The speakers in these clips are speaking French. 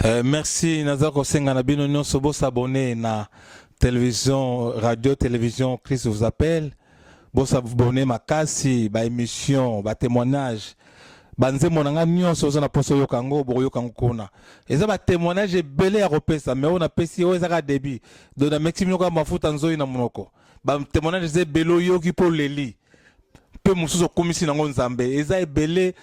Merci Nazar Kosenga na bino nyonso bo s'abonner na télévision, radio, télévision Christ vous appelle. Bo s'abonner makasi ba émission, ba témoignage. Banze monanga nyonso zo na poso yo kango bo yo kango kuna. Eza ba témoignage ebele ya kopesa mais on a pesi o ezaka débit. Do na maximum ko mafuta nzoyi na monoko. Ba témoignage ze belo yo ki po leli. Pe musuzo komisi nango nzambe. Eza ebele.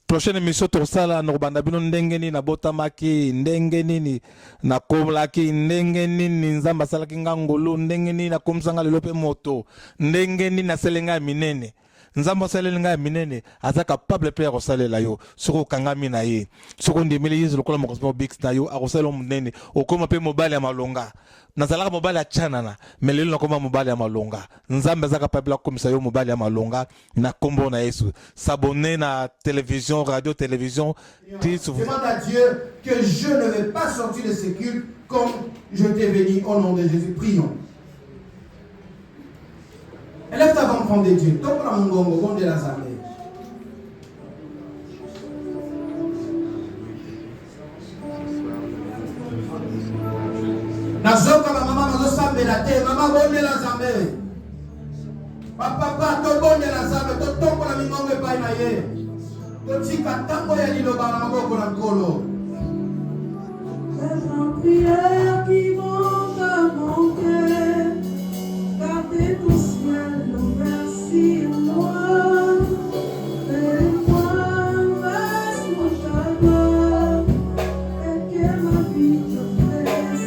Prochaine émission tosala no banda bino ndenge nini na botamaki ndenge nini na komlaki ndenge nini nzamba salaki ngangolo ndenge nini na komsanga lelo pe moto ndenge nini na selenga minene nzamba selenga minene aza capable pe kosalela yo soko kangami na ye soko ndimeli yezu lokola mokospo bix na yo akosala munene okoma pe mobali ya malonga nazalaka mobali ya chanana mais lelo nakoma mobali ya malonga nzambe aza capable komisa yo mobali ya malonga na kombo na Yesu. S'abonner na télévision, radio, télévision. Demande à Dieu que je ne vais pas sortir de ce culte comme je t'ai béni au nom de Jésus. Prions. Élève ta enfant de Dieu. Toque la mongongo, bon de la zambe. Nazoka ma maman nazosambe la terre. Maman bon de la zambe. Papa, to bon de la zambe. To toko la mingongo epai na ye. Totika tango ya liloba na maboko na nkolo. Les prières qui montent à mon cœur, gardez ton ciel ouvert sur moi. Fais-moi reste mon chagrin, et que ma vie te plaise.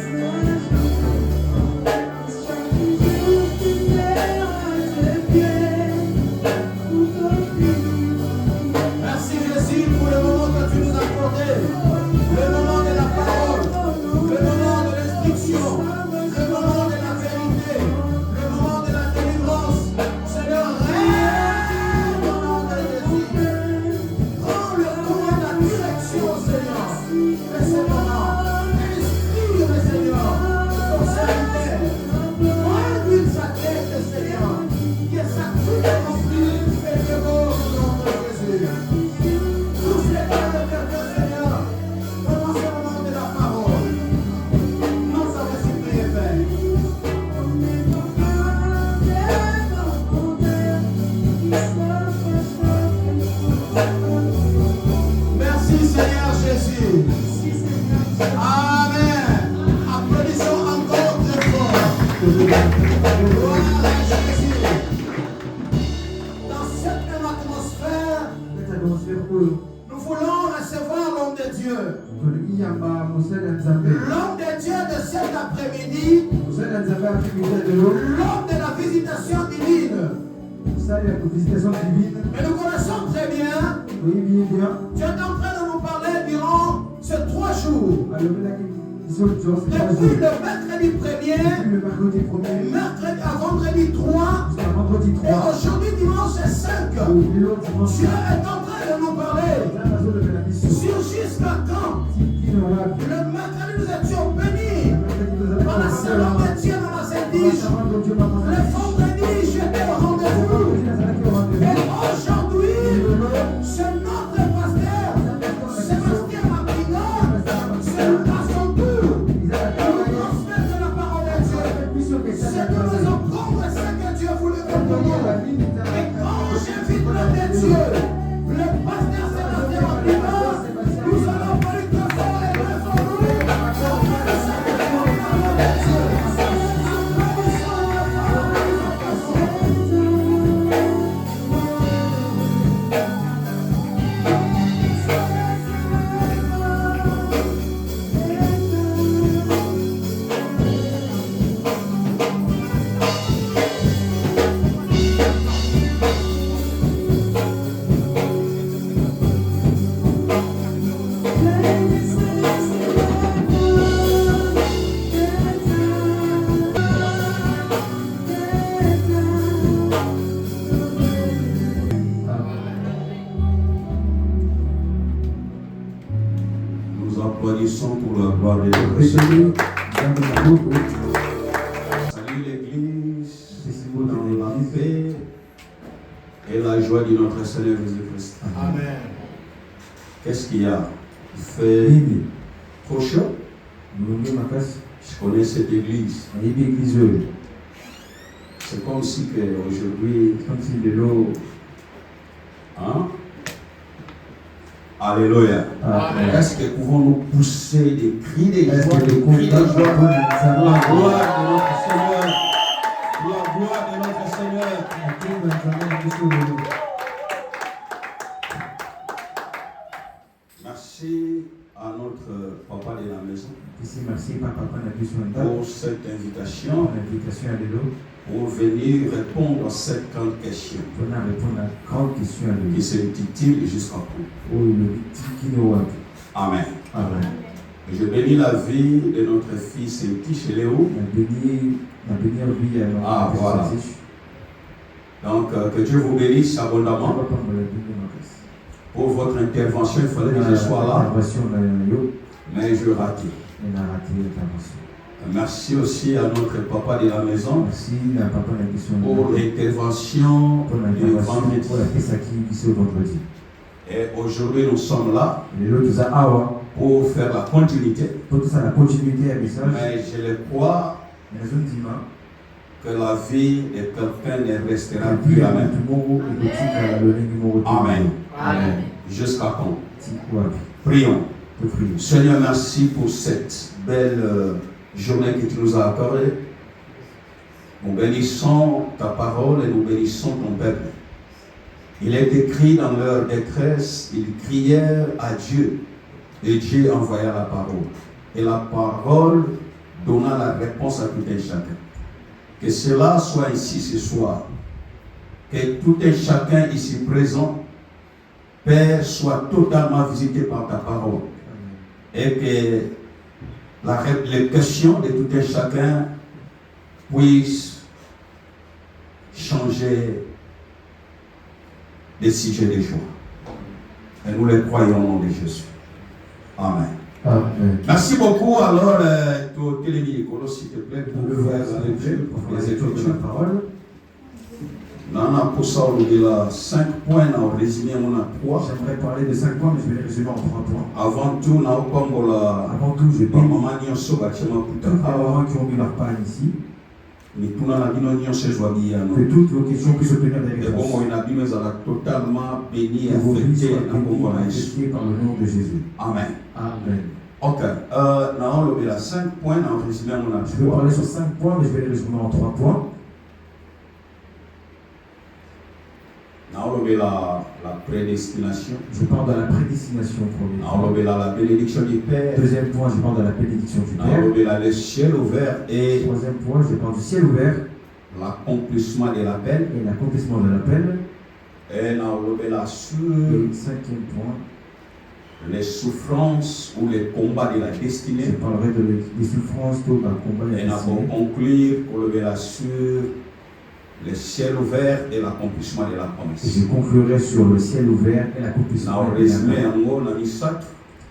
Chaque jour tu m'es à tes pieds, pour t'offrir. Merci Jésus pour le moment que tu nous as accordé. Le moment de la parole, le moment de l'instruction, le moment de la vérité, le moment de la délivrance. Seigneur, règne au nom de Jésus. Prends le courant de la direction, Seigneur. Et Seigneur, inspire, Seigneur, ton serviteur. Conduis sa tête, Seigneur. Que sa toute remplie et que au nom de Jésus. Tous les pas de Père, Seigneur, pendant ce moment de la parole, nous avons supplié, Père. Merci Seigneur Jésus. Amen. Applaudissons encore très fort. Gloire à Jésus. Dans cette même atmosphère, nous voulons recevoir l'homme de Dieu. L'homme de Dieu de cet après-midi, l'homme de la visitation divine. Mais nous connaissons très bien, tu es en train de nous parler durant ces 3 jours. Depuis le mercredi 1er, mercredi à vendredi 3, et aujourd'hui dimanche 5. Dieu est en train de nous parler sur jusqu'à quand. Le mercredi nous étions bénis par la salle de Dieu dans la Saint-Dige. Le vendredi j'étais au rendez-vous. Et aujourd'hui, c'est notre pasteur, Sébastien Mapinga, c'est à son tour. Nous transmettre la parole de Dieu. C'est que nous allons prendre ce que Dieu voulait nous donner. Et quand j'invite l'homme de Dieu, le pasteur Sébastien Mapinga, nous allons faire une conférence et une Nous applaudissons pour la gloire de notre Seigneur. Salut l'Église, dans la paix et la joie de notre Seigneur Jésus-Christ. Amen. Qu'est-ce qu'il y a? Il fait Trop chaud? Je connais cette église. C'est comme si aujourd'hui, hein? Alléluia. Est-ce que pouvons-nous pousser des cris de joie, des cris de joie pour la gloire de notre Seigneur? La gloire de notre Seigneur. Merci à notre papa de la maison pour cette invitation, pour venir répondre à cette grande question qui se titille jusqu'à quand. Amen. Je bénis la vie de notre fils Tiche Léo. Ah, voilà. Donc, que Dieu vous bénisse abondamment. Pour votre intervention, il fallait que je sois là, mais je ratais. Merci aussi à notre papa de la maison pour l'intervention du vendredi. Et aujourd'hui, nous sommes là pour faire la continuité. Mais je le crois que la vie de quelqu'un ne restera plus la même. Amen. Amen. Jusqu'à quand? Prions. Seigneur, merci pour cette belle journée que tu nous as accordée. Nous bénissons ta parole et nous bénissons ton peuple. Il est écrit dans leur détresse, ils crièrent à Dieu et Dieu envoya la parole. Et la parole donna la réponse à tout un chacun. Que cela soit ici ce soir. Que tout un chacun ici présent, Père, soit totalement visité par ta parole. Et que les questions de tout un chacun puissent changer des sujets de joie. Et nous les croyons au nom de Jésus. Amen. Amen. Merci beaucoup. Alors, tout télévision, s'il te plaît, pour faire la lecture, pour les écritures. Non, pour ça, on a 5 points, on a résumé, on a 3. J'aimerais parler de 5 points, mais je vais les résumer en 3 points. Avant tout, je parle maman qui ont mis leur part ici. Que toutes vos questions puissent obtenir des réponses. totalement béni et Que vos vies soient affectées par le nom de Jésus. Amen. Amen. Ok. On a 5 points, on a résumé, on a 3. Je vais parler sur 5 points, mais je vais les résumer en 3 points. La prédestination. Je parle de la prédestination premier. La bénédiction du Père. Deuxième point, je parle de la bénédiction du Père. Le ciel ouvert et. Troisième point, je parle du ciel ouvert. L'accomplissement de l'appel. Et l'accomplissement de l'appel. Et le cinquième point. Les souffrances ou les combats de la destinée. Je parlerai des souffrances ou d'un combat de la destinée. Et pour conclure, pour lever la sur le ciel ouvert et l'accomplissement de la promesse. Et je conclurai sur le ciel ouvert et l'accomplissement de la promesse.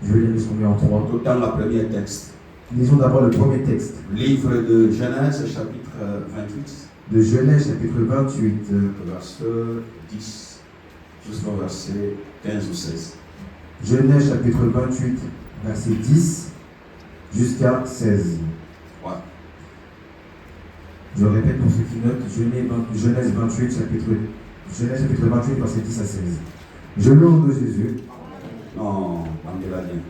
Je vais les résumer en 3. Tout dans le premier texte. Lisons d'abord le premier texte. Livre de Genèse, chapitre 28. De Genèse, chapitre 28. Verset 10 jusqu'au verset 15 ou 16. Genèse, chapitre 28, verset 10 jusqu'à 16. Ouais. Je répète pour ceux qui notent, Genèse 28, chapitre 28, verset 10 à 16. Je lis au nom de Jésus. Non, Mandela bien.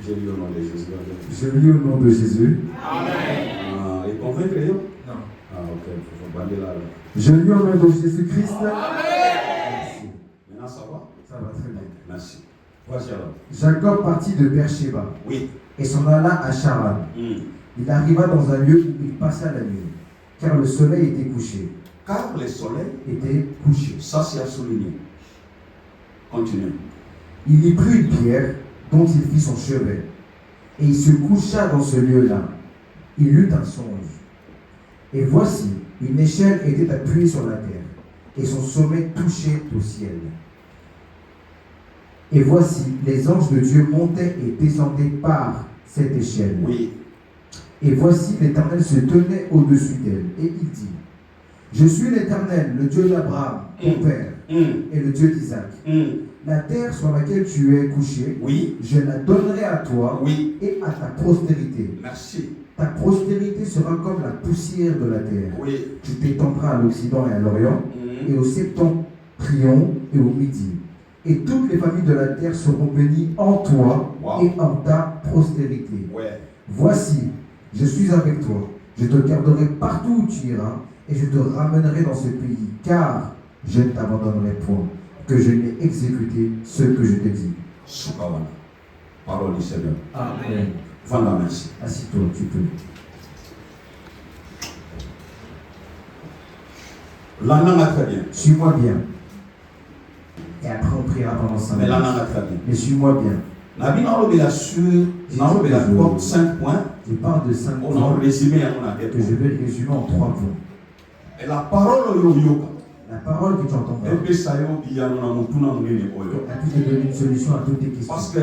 Je lis au nom de Jésus. Je lis au nom de Jésus. Amen. Et convaincre eux? Non. Ah, ok. Mandela. Je lis au nom de Jésus-Christ. Merci. Maintenant, ça va? Ça va très bien. Merci. Voici alors. Jacob partit de Beersheba. Oui. Et s'en alla à Charan. Il arriva dans un lieu où il passa la nuit, car le soleil était couché. Car le soleil était couché. Ça, c'est à souligner. Continue. Il y prit une pierre dont il fit son chevet, et il se coucha dans ce lieu-là. Il eut un songe. Et voici, une échelle était appuyée sur la terre, et son sommet touchait au ciel. Et voici, les anges de Dieu montaient et descendaient par cette échelle. Oui. Et voici, l'Éternel se tenait au-dessus d'elle. Et il dit, je suis l'Éternel, le Dieu d'Abraham, ton père, et le Dieu d'Isaac. La terre sur laquelle tu es couché, Oui. je la donnerai à toi Oui. et à ta postérité. Merci. Ta postérité sera comme la poussière de la terre. Oui. Tu t'étendras à l'Occident et à l'Orient, et au septentrion et au Midi. Et toutes les familles de la terre seront bénies en toi Wow. et en ta postérité. Ouais. Voici, je suis avec toi. Je te garderai partout où tu iras, et je te ramènerai dans ce pays, car je ne t'abandonnerai point, que je n'ai exécuté ce que je t'ai dit. Sukawana. Parole du Seigneur. Amen. Voilà, merci. Assis-toi, tu peux. La langue a très bien. Suis-moi bien. Et après on priera pendant 5 Mais la minutes. langue a très bien. Mais suis-moi bien. Nabi n'a sur, n'a 5 points. Je parle de 5 On a points résumé à mon avis. que je vais résumer en 3 points. Et la parole au yoga. La parole que tu entendras Et puis ça y est, il y a un tout dans mon oyo. a pu te donner une solution à toutes tes questions. Parce que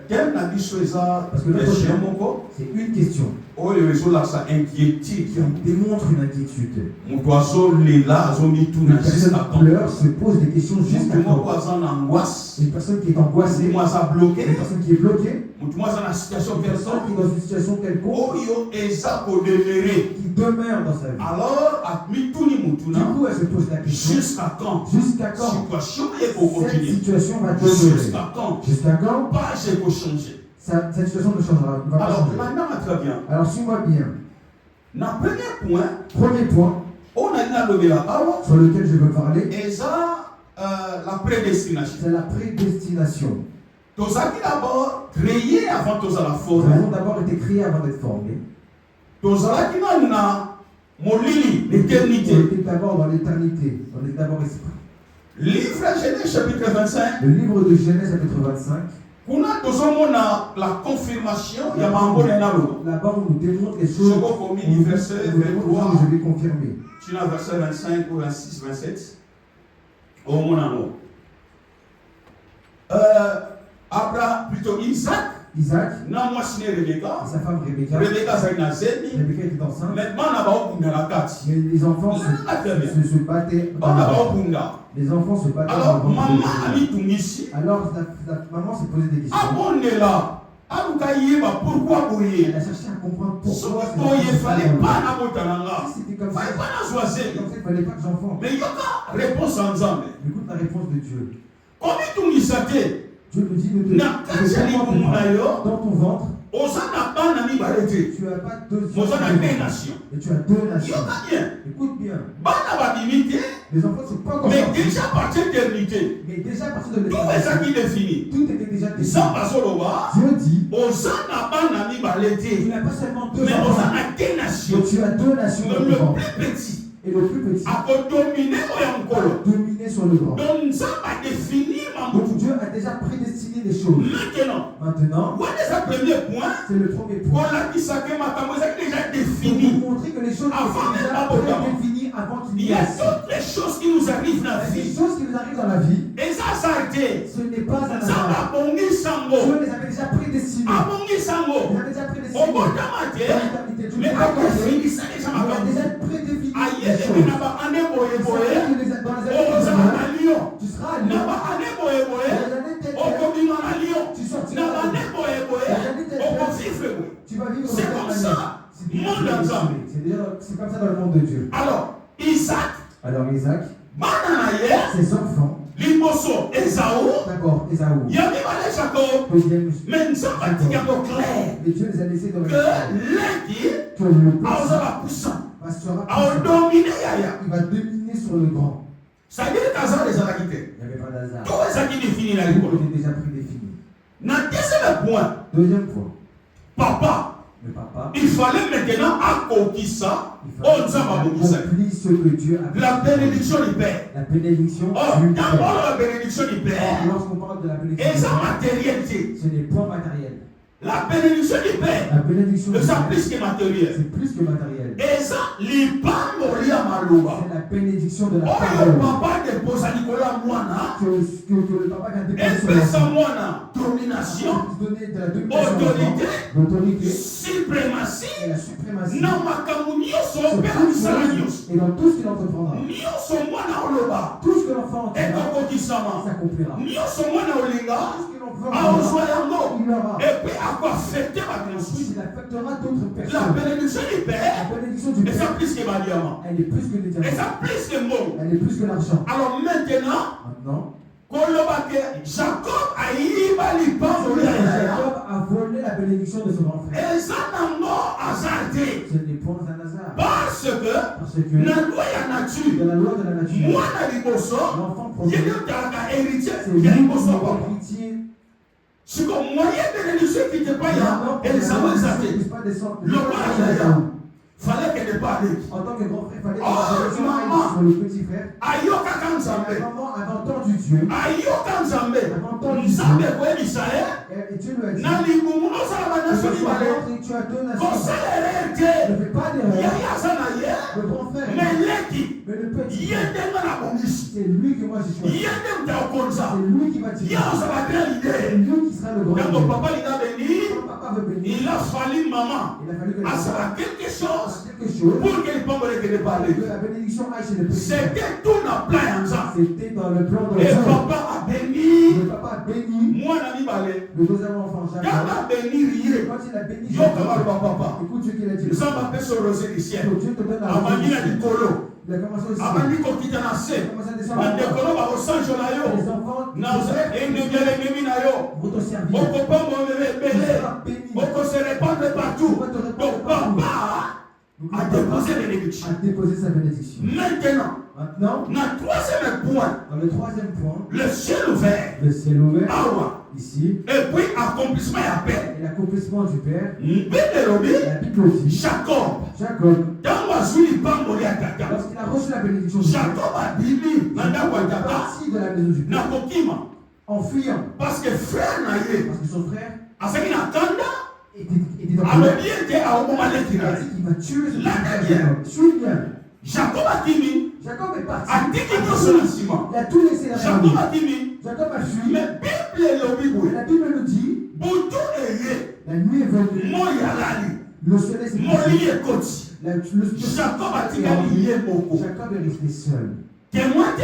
quel n'a dit ça, Parce que là, les chiens mon corps, c'est une question oh il y a ça inquiétude. qui démontre une inquiétude. Mon oiseau les là, ils ont mis tout Une dans juste personne à temps. pleure, se pose des questions jusqu'à Mon quand. oiseau en angoisse. Une personne qui est angoissée, Moi ça bloqué. une personne qui est bloquée, Moi ça dans situation une personne qui est personne. dans une situation quelconque, Oh yo et ça pour demeurer. qui demeure dans sa vie. Alors à mi tout ni Du mutuna coup, elle se pose la question, jusqu'à quand? jusqu'à quand Situation est pour cette continuer. situation va demeurer? Jusqu'à quand? Jusqu'à quand Pas j'ai pour changer. cette situation ne changera, ne va pas Alors changer. maintenant très bien. Alors suis-moi bien. Dans le premier point, Premier point on a dit à lever la parole. sur lequel je veux parler, Et ça, la prédestination. c'est la prédestination. Tous ça qui d'abord créé avant tous à la Nous forme. avons d'abord été créés avant d'être formés. Tous ça qui n'a molili On l'éternité. était d'abord dans l'éternité. On est d'abord esprit. Livre Genèse chapitre 25. Le livre de Genèse chapitre 25. On a tous on a la confirmation. Il y a mambo nalo. Là-bas, on nous démontre les choses. Second commis verset On nous démontre les choses 23. que je vais confirmer. Tu as verset 25 ou 26, 27. Au mon amour. Abraham, plutôt Isaac. Isaac Non, moi, c'est Rebecca. et sa femme Rebecca. Rebecca, c'est une zéni. Rebecca était enceinte. Maintenant, on a pas au la carte. Mais les enfants Très bien. se battaient. On a pas au Bunda. Les enfants se battaient. Alors, dans le ventre de maman Rebecca. a mis tout ici. Alors, la maman s'est posé des questions. Ah bon, on est là. Ah, vous voyez, pourquoi vous Elle voyez? a cherché à comprendre Ce pourquoi. que vous voyez, fallait pas la Si c'était comme ça. fallait pas la C'est choisir. comme ça, il ne fallait pas que j'enfant. Mais il y a une réponse ensemble. Écoute la réponse de Dieu. Comment tout ici? Dieu nous dit, ne Na kachali kumulayo. dans ton ventre, Osana pas na mi barete. tu n'as pas deux Mozana deux nations. mais tu as deux nations. Yoka bien. Écoute bien, Bana badimité. les enfants ne sont pas encore Mais sortis. déjà par éternité. Mais déjà à partir de Tout est ça l'éternité, qui définit. tout était déjà défini. Sans Basoloba. Dieu dit, Osana pas na mi tu barete. n'as pas seulement deux Mais enfants, Osana deux mais nations. tu as deux nations dans Le ton ventre. plus petit. Et le plus petit A dominé ou encore. dominé sur le grand. Donc ça va définir ma Donc moutou. Dieu a déjà prédestiné les choses. Maintenant, Maintenant, what est le premier point? c'est le premier Qu'on point. a dit ça que ma camouflage est déjà Pour défini. vous montrer que les choses Avant sont même déjà pas autant. prédéfinies avant qu'il Il y y a ait. d'autres choses qui nous arrivent dans la Les vie. choses qui nous arrivent dans la vie, Et ça s'arrête. ce n'est pas un Ça hasard. va bongi sango. Dieu les avait déjà prédestinés. A bongi Il sango. avait déjà Au prédestiné. bon Dans tamate. l'éternité, Dieu Mais les à a prédestinés. définir ça déjà Il ma a déjà camouflage. prédéfini Aïe, les mais choses. n'a pas un boye C'est boye. vrai que dans les Oh, ça années va à Lyon. tu seras à N'a Lyon. pas un boye Dans boye. les années telles Au combien à Lyon. tu N'a sortiras pas à un Lyon. boye boye. Au conflit. Tu vas vivre C'est de comme cette ça. manière. C'est déjà Monde prédestiné. ensemble. C'est comme ça dans le monde de Dieu. Alors, Isaac, Alors Isaac, Bananaye, ses enfants, Liboso, Esaú, d'abord Ésaü, Yami Bale Jacob, deuxième, mais nous sommes pratiquement clairs mais Dieu les a laissés dans que le l'un que le a petit osé puissant, sera a puissant. dominé Yaya. Il va dominer sur le grand. Ça veut dire qu'Azar les Arakites. Il n'y avait pas d'hasard. Tout est ça qui définit la Tout l'école. était déjà prédéfini. Dans le deuxième point, Deuxième point, papa, le papa, il fallait maintenant accomplir ça. il Oh, nous avons beaucoup ça. accomplir ce que Dieu a fait. La bénédiction du Père. La bénédiction Oh, du d'abord Père. la bénédiction du Père. Or, lorsqu'on parle de la bénédiction Et du sa Père, matérialité. ce n'est point matériel. La bénédiction du Père. La bénédiction du Ça Père, plus que matériel. c'est plus que matériel. Et ça, l'Ipan Malouba. C'est la bénédiction de la Oh, parole. papa dépose à Nicolas Moana. Que le papa a déposé sur Espèce à l'enfant. Moana. Domination, Donner de la domination à autorité, l'enfant, l'autorité suprématie. et la suprématie. Non, ma camounio, Sur son toutes père, choses salanios. et dans tout ce qu'il entreprendra. Nio, son Moana, Oloba. Tout ce que que l'enfant et kokokisama s'accomplira. nyonso mwana olinga Ce que l'enfant aozwa yango il l'aura. et puis akoaffecte bato mosusu. Il affectera d'autres La personnes. bénédiction du La Père bénédiction du et ça Père, plus que badiama elle est plus que les et diamants. ça plus que mbongo. Elle est plus que l'argent. Alors maintenant Maintenant, koloba ke Jacob ayiba lipamboli ya yaya Jacob a volé la bénédiction de son grand frère. eza nango aza te Ce n'est point un hasard. parce que Parce que na loi ya dans nature la loi de la nature, mwana liboso l'enfant premier, yeli otalaka héritier c'est lui ya qui liboso ya est papa héritier. siko moyen bénédiction qui te pas ya elisama eza te lokola yaya fallait qu'elle ne pas aller En tant que grand frère, il fallait que Oh, la bénédiction maman. aille sur le petit frère. ayokaka La nzambe maman avait entendu Dieu. ayoka nzambe Entendu nzambe Dieu. koyebisa ye Et Dieu lui a dit, na libumu osala banation mibale tu as deux nations. kosalere Ne te fais pas d'erreur. yaya aza na ye Le grand frère, meleki mais le petit ye frère, ndenge na bongisi c'est lui que moi j'ai choisi. ye nde mutu akonza C'est lui qui va ye tirer. ozala bien C'est lide lui qui sera le grand ntango frère. papa linga beni Quand papa veut bénir, il a fallu maman il a fallu que asala la quelque chose quelque chose pour que lipambolekele que pale la bénédiction aille chez le petit frère. c'était tout na plan ya nzambe C'était dans le plan de et Dieu. papa abeni Le papa a béni mwana mibale le deuxième enfant Jacob. kaka benir ye Quand il a béni yoka Jacob, maloba papa écoute ce qu'il a dit. nzambe apesa rosé du ciel Dieu te donne la abandi na bénédiction. likolo Il a commencé aussi. abandi kokita na Il a se commencé à descendre. bandekolo bakosanjola yo Les enfants enemi na yo vont te servir. okopamba omeme Tu ebele seras béni. okose répandre partout donc papa a déposé bénédiction A déposé sa bénédiction. maintenant Maintenant, na troisième point dans le troisième point, le ciel ouvert le ciel ouvert, awa ici, et puis accomplissement ya paix et l'accomplissement du Père. mbible elobi La Bible dit, Jacob Jacob, ntango azwi lipamboli ya tata lorsqu'il a reçu la bénédiction du Père, Jacob abimi na ndako ya il est tata parti de la maison du na Père kokima en fuyant. parce que frère na ye Parce que son frère azalaki na kanda était en colère. alobi ete aoboma leki Il na a ye dit qu'il va tuer ce La frère dernière. Jacob. Suis bien. Jacob akimi Jacob est parti. atiki nyonso na nsima Il a tout laissé derrière Jacob lui. akimi Jacob a fui. mais bible elobi Et boye la Bible nous dit, butu eye la nuit est venue, moi yalali le soleil s'est molili couché. ekoti Le Jacob atikali ye moko Jacob est resté seul. témoin te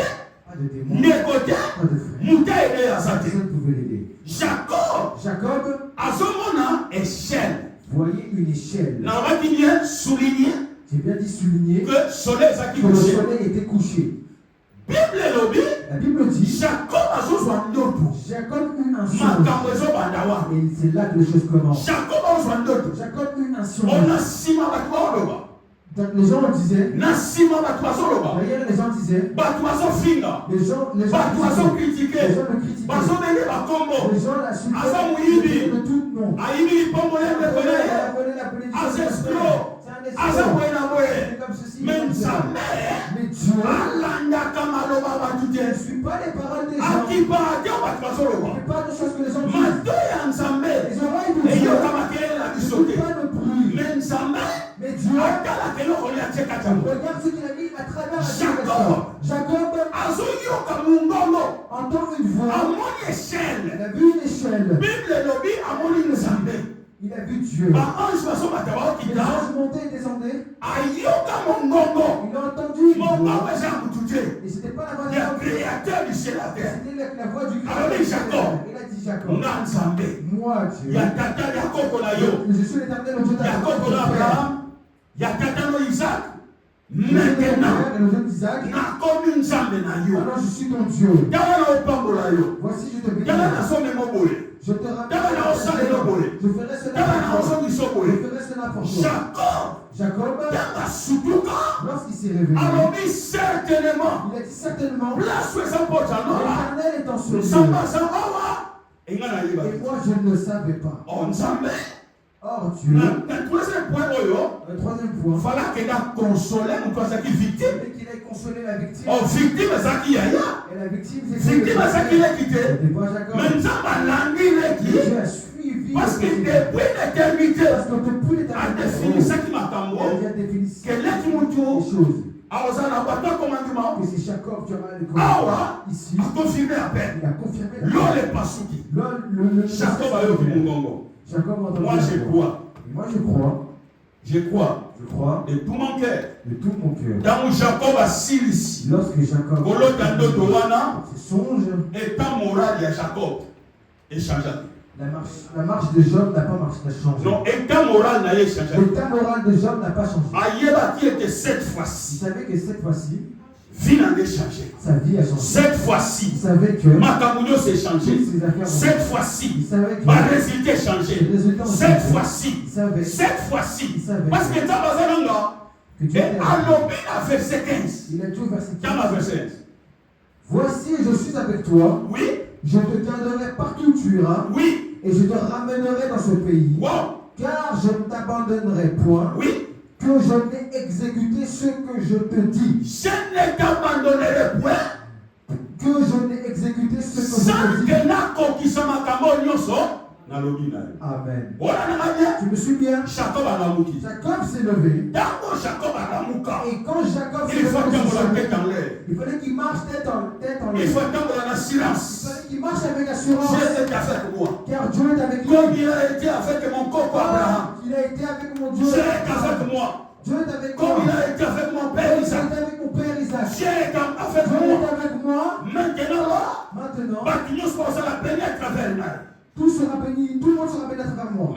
Pas de témoin, ndeko te pas de frère. muta ede aza te Personne ne pouvait l'aider. Jacob Jacob azomona échelle voyait une échelle. nalobaki bien souligner J'ai bien dit souligner que soleil ezaki que le couché soleil était couché. bible elobi La Bible dit, Jacob azozwa ndoto Jacob eut un songe. makambo ezobanda wana Et c'est là que les choses commencent. Jacob azozwa ndoto Jacob eut un o songe. na nsima bato baoloba Donc les gens disaient, na nsima bato bazoloba derrière les gens disaient, bato bazofinga les gens bato bazokritike les gens le critiquaient. bazobenge bakombo Les gens l'insultaient Aza muyibi. de tout nom. ayibi lipombo ya ndeko na Elle ye a volé la bénédiction. aza de son escro frère. C'est un aza escroc. boye na boye C'est comme ceci. me comme ça. nzambe Mais Dieu alandaka maloba bato ne te suit pas les paroles des gens. akipa te bato Il bazoloba ne fait pas de choses que les gens disent. mato ya nzambe Les oreilles de Dieu eyoka makelele na ne biso font te pas le bruit. me nzambe Mais Dieu, atalaka eloko ya tie kati yango regarde ce qu'il a mis à travers la Jacob. situation. Jacob azoyoka mongongo entend une voix. amoni échelle Il a vu une échelle. bible elobi amoni nzambe Il a vu Dieu. baange bazobata Les baokita anges montaient et descendaient. ayoka mongongo Il a entendu une mongongo voix. eza kutu te Et c'était pas la voix ya de créateur du ciel à terre C'était la voix du Alors, mais Jacob. Il a dit Jacob. nga nzambe Moi, Dieu. ya tata ya koko na yo Je suis l'éternel, le Dieu ya koko na d'Abraham. abraham ya tata no isaac Le Dieu maintenant d'Abraham et le Dieu d'Isaac. nakomi nzambe na yo Alors je suis ton Dieu. tala na opambola yo Voici, je te bénis. tala na somemo boye Je te rappelle. Tala na osalelo boye. Je ferai cela tala na pour toi. ozongiso Je boye ferai cela pour toi. jacob Jacob, ntango asutuka lorsqu'il s'est réveillé, alobi certainement il a dit certainement, place oyo eza mpotanola l'Éternel est en ce nzambe lieu. aza awa enga na yeba Et moi, je ne le savais pas. o nzambe Or, Dieu, na troisième point oyo le troisième point, fala kenda console moto azalaki victime c'est qu'il ait consolé la victime. o victime ezalaki yaya Et la victime, c'est victime azalaki leki te C'était pas Jacob. me nzambe alangi leki Dieu a suivi. parce que le petit. depuis l'éternité Parce que depuis l'éternité, adefinisaki il makambo a défini ke leki les motu choses. aoza na bato akomandima Que c'est Jacob qui aura le awa ici. akonfirme apeine Il a confirmé la lo lepasuki le jacob ayoki mongongo Jacob a entendu moi la je voix. crois Et moi je crois, je crois je crois de tout mon cœur de tout mon cœur. Dans Jacob a ici. Lorsque Jacob songe, état moral de Jacob est changé. La marche de Job n'a pas changé. Non, état moral n'a pas changé. L'état moral de Job n'a pas changé. Il cette fois-ci. Il savait que cette fois-ci, vie n'a pas changé. Sa vie a changé. Cette fois-ci, il savait que Makamounio s'est changé. Cette fois-ci, ma résultat est changé. Cette fois-ci, parce que dans la langue, et à verset 15. Il a dit au verset 15. Dans verset 15. Voici, je suis avec toi. Oui. Je te garderai partout où tu iras. Oui. Et je te ramènerai dans ce pays. Wow. Car je ne t'abandonnerai point. Oui. Que je n'ai exécuté ce que je te dis. Je ne t'abandonnerai point. Que je n'ai exécuté ce que je te dis. Amen. Tu me suis bien? Jacob s'est levé. Et quand Jacob s'est levé, il fallait qu'il marche tête en l'air. Il fallait qu'il marche avec assurance. Car Dieu est avec lui. Comme il a été avec mon copain Abraham. Il a été avec mon Dieu. Dieu est avec moi. Dieu est avec comme moi. il a été avec mon père Isaac. Dieu est avec mon père Isaac. Dieu est avec Dieu moi. est avec moi. Maintenant, tout sera béni, tout le monde sera béni à travers moi.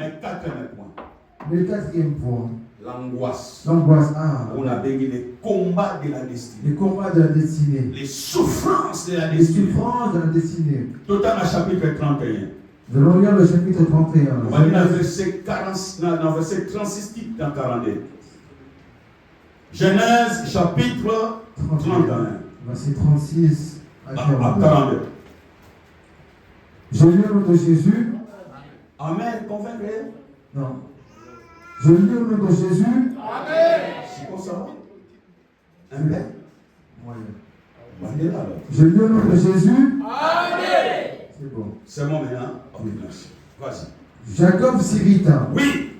Mais le quatrième point, l'angoisse. L'angoisse. On a béni les combats de la destinée. Les combats de la destinée. Les souffrances de la Les destinée. souffrances de la destinée. Total à chapitre 31. Nous allons lire le chapitre 31. On va lire dans verset 36 dans 42. Genèse chapitre 31. Verset 36 à 42. Je lis au nom de Jésus. Amen. Convaincre. Non. Je lis au nom de Jésus. Amen. C'est quoi ça? Amen. Je lis au nom de Jésus. Amen. C'est bon. C'est bon maintenant. Ok, merci. Vas-y. Jacob s'irrita. Oui.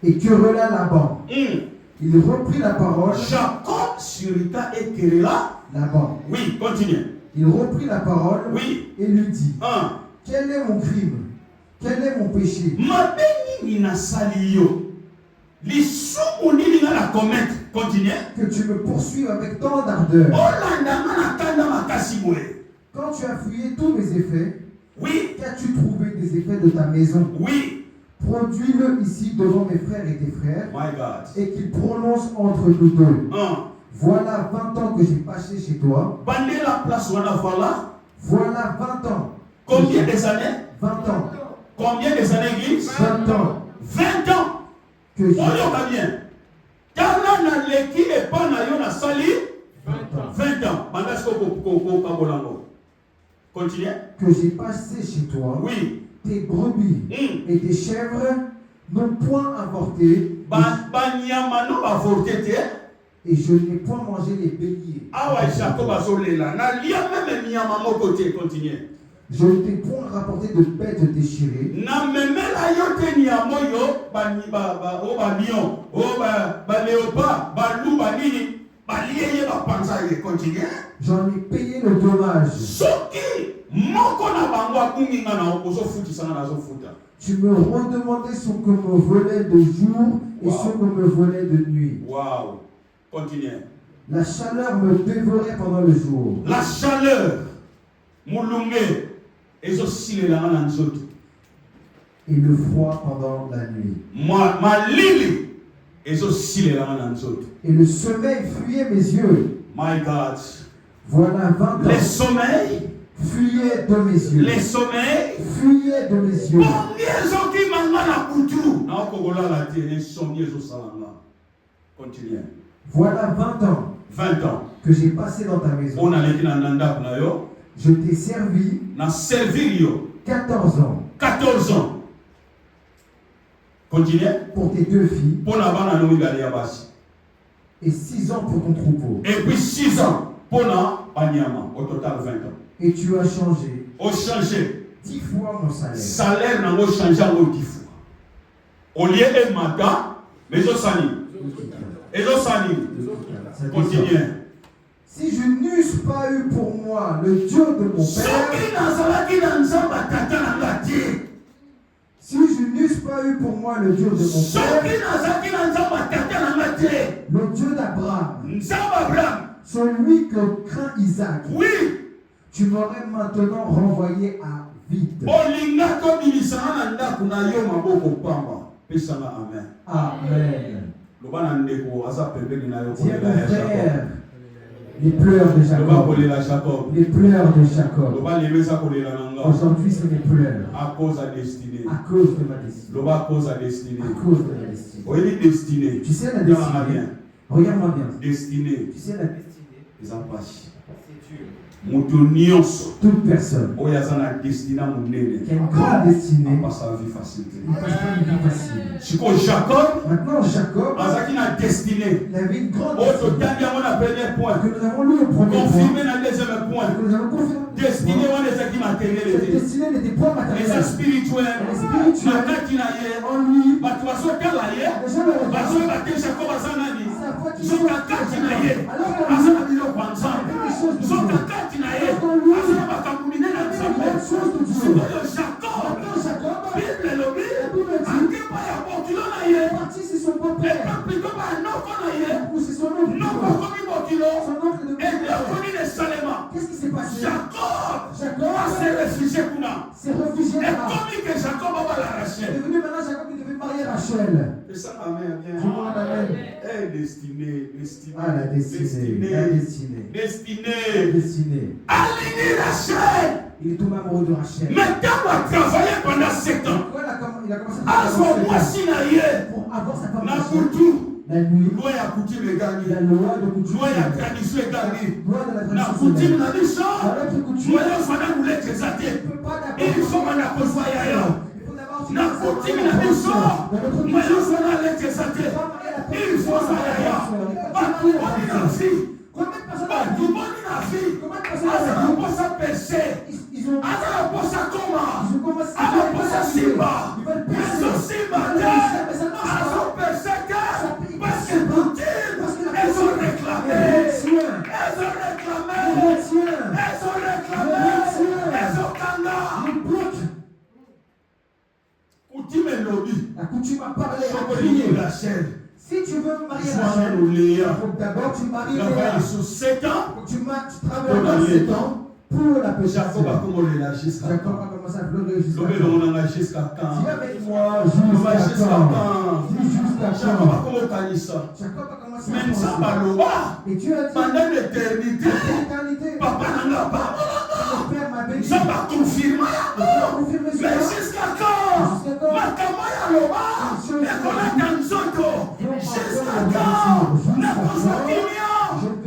Et querella Laban. Il reprit la parole. Jacob s'irrita et querella Laban. Oui, continue. Il reprit la parole. Oui. Et lui dit. Quel est mon crime? Quel est mon péché? Que tu me poursuives avec tant d'ardeur. Quand tu as fouillé tous mes effets, oui. Qu'as-tu trouvé des effets de ta maison? Oui. Produis-le ici devant mes frères et tes frères. My God. Et qu'ils prononcent entre nous deux. Voilà 20 ans que j'ai passé chez toi. Voilà 20 ans. Combien des années? 20 ans. Combien des années, Église? 20 ans. 20 ans. Que j'ai... bien. Car là, on a l'équipe et pas na sali. 20 ans. Continue. Que j'ai passé chez toi. Oui. Tes brebis et tes chèvres n'ont point avorté. Et je n'ai point mangé les béliers. Je ne t'ai point rapporté de bêtes déchirées. J'en ai payé le dommage. Tu me redemandais ce que me volait de jour et ce que me volait de nuit. Wow. Continue. La chaleur me dévorait pendant le jour. La chaleur. Moulungé. Et le froid pendant la nuit. Et le sommeil fuyait mes yeux. My God. Voilà 20 ans. Les sommeils fuyaient de mes yeux. Les sommeils fuyaient de mes yeux. Continue. Voilà 20 ans. 20 ans. Que j'ai passé dans ta maison. Je t'ai servi. 14 ans. 14 ans. Continue. Pour tes 2 filles. Et 6 ans pour ton troupeau. Et puis 6 ans pour Banyama. Au total 20 ans. Et tu as changé. Au changé. 10 fois mon salaire. Salaire n'a pas changé en 10 fois. Au lieu de matin, mais je sani. Et je sani. Continue. Si je n'eusse pas eu pour moi le Dieu de mon père, si je n'eusse pas eu pour moi le Dieu de mon père, Le Dieu d'Abraham. Nzamba Abraham. Celui que craint Isaac. Oui. Tu m'aurais maintenant renvoyé à vide. Amen. Dis à mon frère, les pleurs de Jacob. Les pleurs de Jacob. Aujourd'hui, c'est les pleurs. À cause de ma destinée. À cause de ma destinée. Tu sais la destinée. Regarde-moi bien. Destinée. Tu sais la destinée. Toute personne qui a une grande destinée ne passe pas une vie facile. Maintenant, Jacob avait une grande destinée que nous avons lu au premier point, que nous avons confirmé. Cette destinée n'était pas matérielle. Elle est spirituelle. En lui, qu'est-ce qui s'est passé? Jacob s'est réfugié. C'est devenu maintenant Jacob qui devait marier Rachel. Destinée. Ah, la destinée. Aligner Rachel. Il est tombé amoureux de Rachel. Maintenant, on a travaillé pendant 7 ans. Il a commencé à travailler pour avoir sa femme. La nuit, la loi de coutume est gagnée. La loi de la tradition est gagnée. La coutume n'a pas changé. Il faut qu'on a besoin d'ailleurs. La coutume n'a pas changé. Il faut ça d'ailleurs. Pas tout le monde n'a fille. Pas tout le monde n'a fille. Alors, on ça péché. Alors, on ça comment? Alors, on ça Simba. Mais ce Simba, alors, péché. Parce que coutume, elles ont réclamé. Elles ont kanga. Coutume est lobby. La coutume a parlé. Rachel. Si tu veux marier Rachel, d'abord tu maries Léa. Sur 7 ans. Tu travailles 7 ans pour la péché. Jacob a commencé à commencé à pleurer jusqu'à quand? Jusqu'à quand? Dis avec moi jusqu'à quand? Jacob a commencé à pleurer. Et Dieu a dit pendant l'éternité, papa n'a pas. Ça va confirmer. Mais jusqu'à quand? Makamaya Loba. Jusqu'à quand?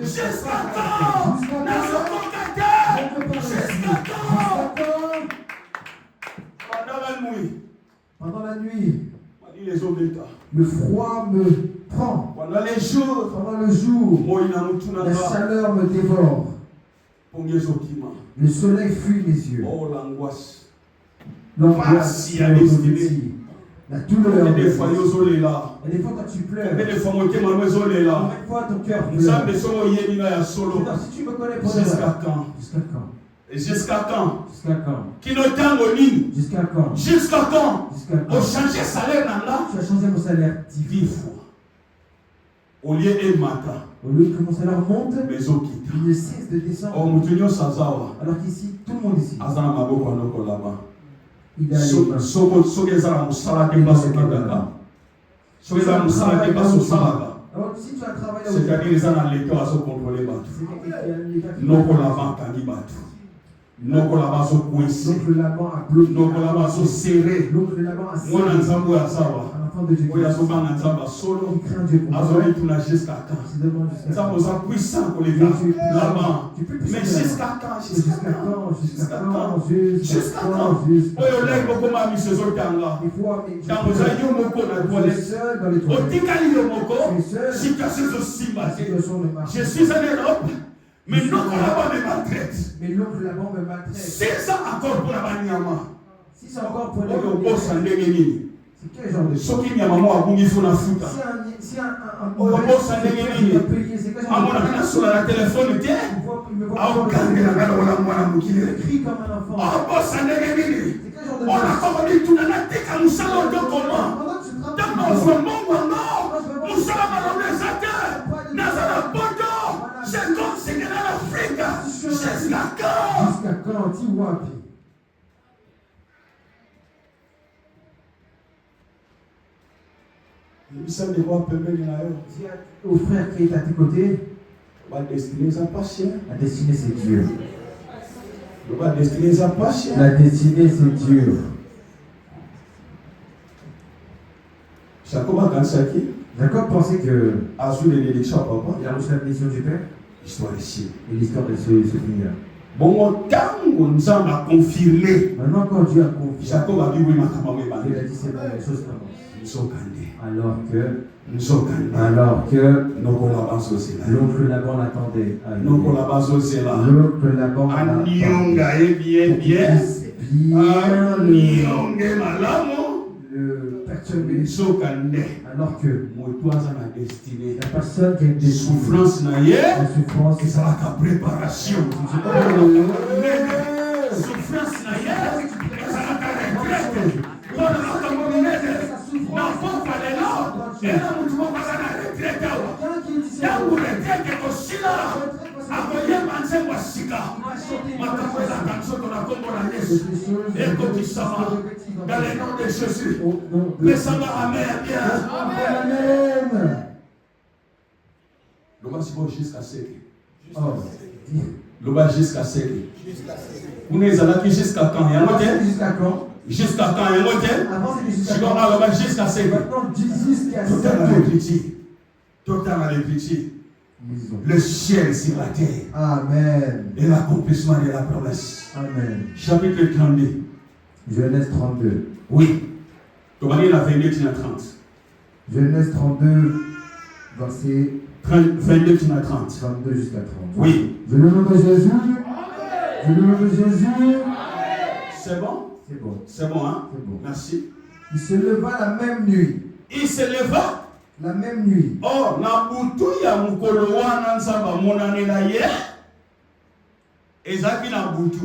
Jusqu'à quand? Pendant la nuit, le froid me prend. Pendant le jour, la chaleur me dévore. Le soleil fuit mes yeux. L'angoisse, la douleur. Et des fois quand tu pleures, combien de fois ton cœur pleure. Si tu me connais pour jusqu'à quand? Jusqu'à quand? Qui ne t'engonine? Jusqu'à quand? Jusqu'à quand? Au changer salaire là? Tu as changé mon salaire 10 fois. Au lieu de matin. Au lieu que mon salaire monte, il ne cesse de descendre. Alors qu'ici, tout le monde ici, il a les mains. Alors si tu as travaillé là, c'est-à-dire les gens dans l'État à se contrôler. Non pour la vente à Nibatou. Non pour la base au coincé. Donc le Laban a bloqué. Non pour la base au serré. Donc le Laban a serré. Moi, on a savoir. De Dieu. Il solo. Jusqu'à quand? Ça vous a puissant pour les gars. Là-bas. Mais jusqu'à quand? Jusqu'à quand? Jusqu'à quand? Oh, yo lève beaucoup ma mise sur Tanga. Quand vous avez eu mon code à toilette. Au Tikali yo moko. Situation aussi basée. Je suis en Europe. Mais non, là-bas me maltraite. Mais l'oncle là-bas me maltraite. C'est ça encore pour la Banyama. Si c'est encore pour les boss en Dengeni. C'est quel genre de chose? Si un boss en Dengeni. À mon avis, sur la téléphone, il crie comme un enfant. Ah, boss en Dengeni. On a commandé tout le monde à nous salons de comment. Dans nos frères, nous sommes à l'honneur. wapi? Dis Au frère qui est à tes côtés, la destinée c'est pas cher. la destinée c'est Dieu. La destinée c'est pas cher. La destinée c'est Dieu. Jacob a pensé Jacob pensait que a reçu les bénédictions à papa. il a reçu la bénédiction du Père L'histoire est ici. et l'histoire de se finir. Bon, tant qu'on nous a confirmé, Maintenant quand Dieu a confié, Jacob a dit oui, ma maman est il a bandée. dit c'est bon, les choses commencent. Nous sommes candés. Alors que Nous sommes candés. nous Nos collaborateurs aussi là. l'oncle Laban l'attendait. Nos collaborateurs aussi là. L'oncle Laban l'attendait. Anyonga est bien. Bien Anyonga malamu. le perturber. Nous sommes candés. Alors que Moi, toi, ça m'a destiné. la personne qui a des Souffrance naïe. la souffrance, Et ça va qu'à préparation. Souffrance naïe. Et ça va qu'à retraite. Quand on a commencé, l'enfant fallait là. Et là, nous devons passer à la retraite. Là, vous retraite aussi là. Akoye manse wasika. Matakoza kanso tona kombo na Yesu. Eko kisama. Dans le nom de Jésus. Mais ça va amen bien. Amen. Le bas c'est bon jusqu'à 7. Oh. Le bas jusqu'à 7. Vous n'êtes là jusqu'à quand? Jusqu'à quand? Jusqu'à quand? Avant c'était jusqu'à Je quand? comprends le bas jusqu'à 7. Maintenant jusqu'à Tout 7 à heures. l'écriture. Tout à l'écriture. Le ciel sur la terre. Amen. Et l'accomplissement de la promesse. Amen. Chapitre 32. Genèse 32. Oui. Tu vas lire la 22 à 30. Genèse 32, verset 22 à 30. 22 jusqu'à 30. Oui. Je le nom de Jésus. Je le nom de Jésus. C'est bon? C'est bon. C'est bon, hein? C'est bon. Merci. Il se leva la même nuit. Il se leva. La même nuit. Oh, na butu ya mukolo wana nzamba monane na ye. Ezaki na butu.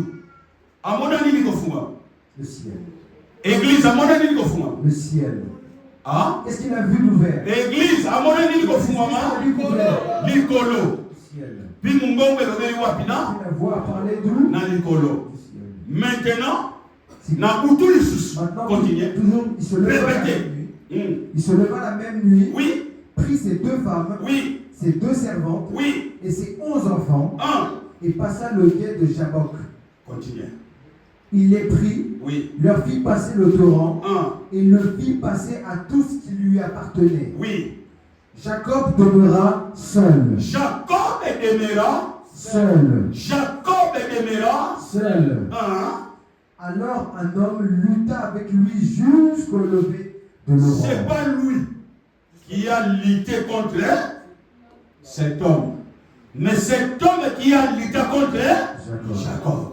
Amona nini kofunga? Le ciel. Église, amona nini kofunga? Le ciel. Ah? Qu'est-ce qu'il a vu d'ouvert? Église, amona nini kofunga ma? Likolo. Le ciel. Puis mungombe lobeli wapina? La voix parlait d'où? Na likolo. Du ciel. Maintenant, na butu lisusu. Maintenant, Continuez. toujours, il se leva la Répétez. même nuit. Il se leva la même nuit. Oui, Prit ses 2 femmes, oui, ses 2 servantes oui. et ses 11 enfants Un. et passa le guet de Jabbok. Continuez. Il les prit, Oui. leur fit passer le torrent Un. et le fit passer à tout ce qui lui appartenait. Oui. Jacob demeura seul. Jacob demeura. Seul. Jacob demeura. Seul. Un. Alors un homme lutta avec lui jusqu'au lever de C'est l'aurore. pas lui qui a lutté contre cet homme. Mais cet homme qui a lutté contre Jacob.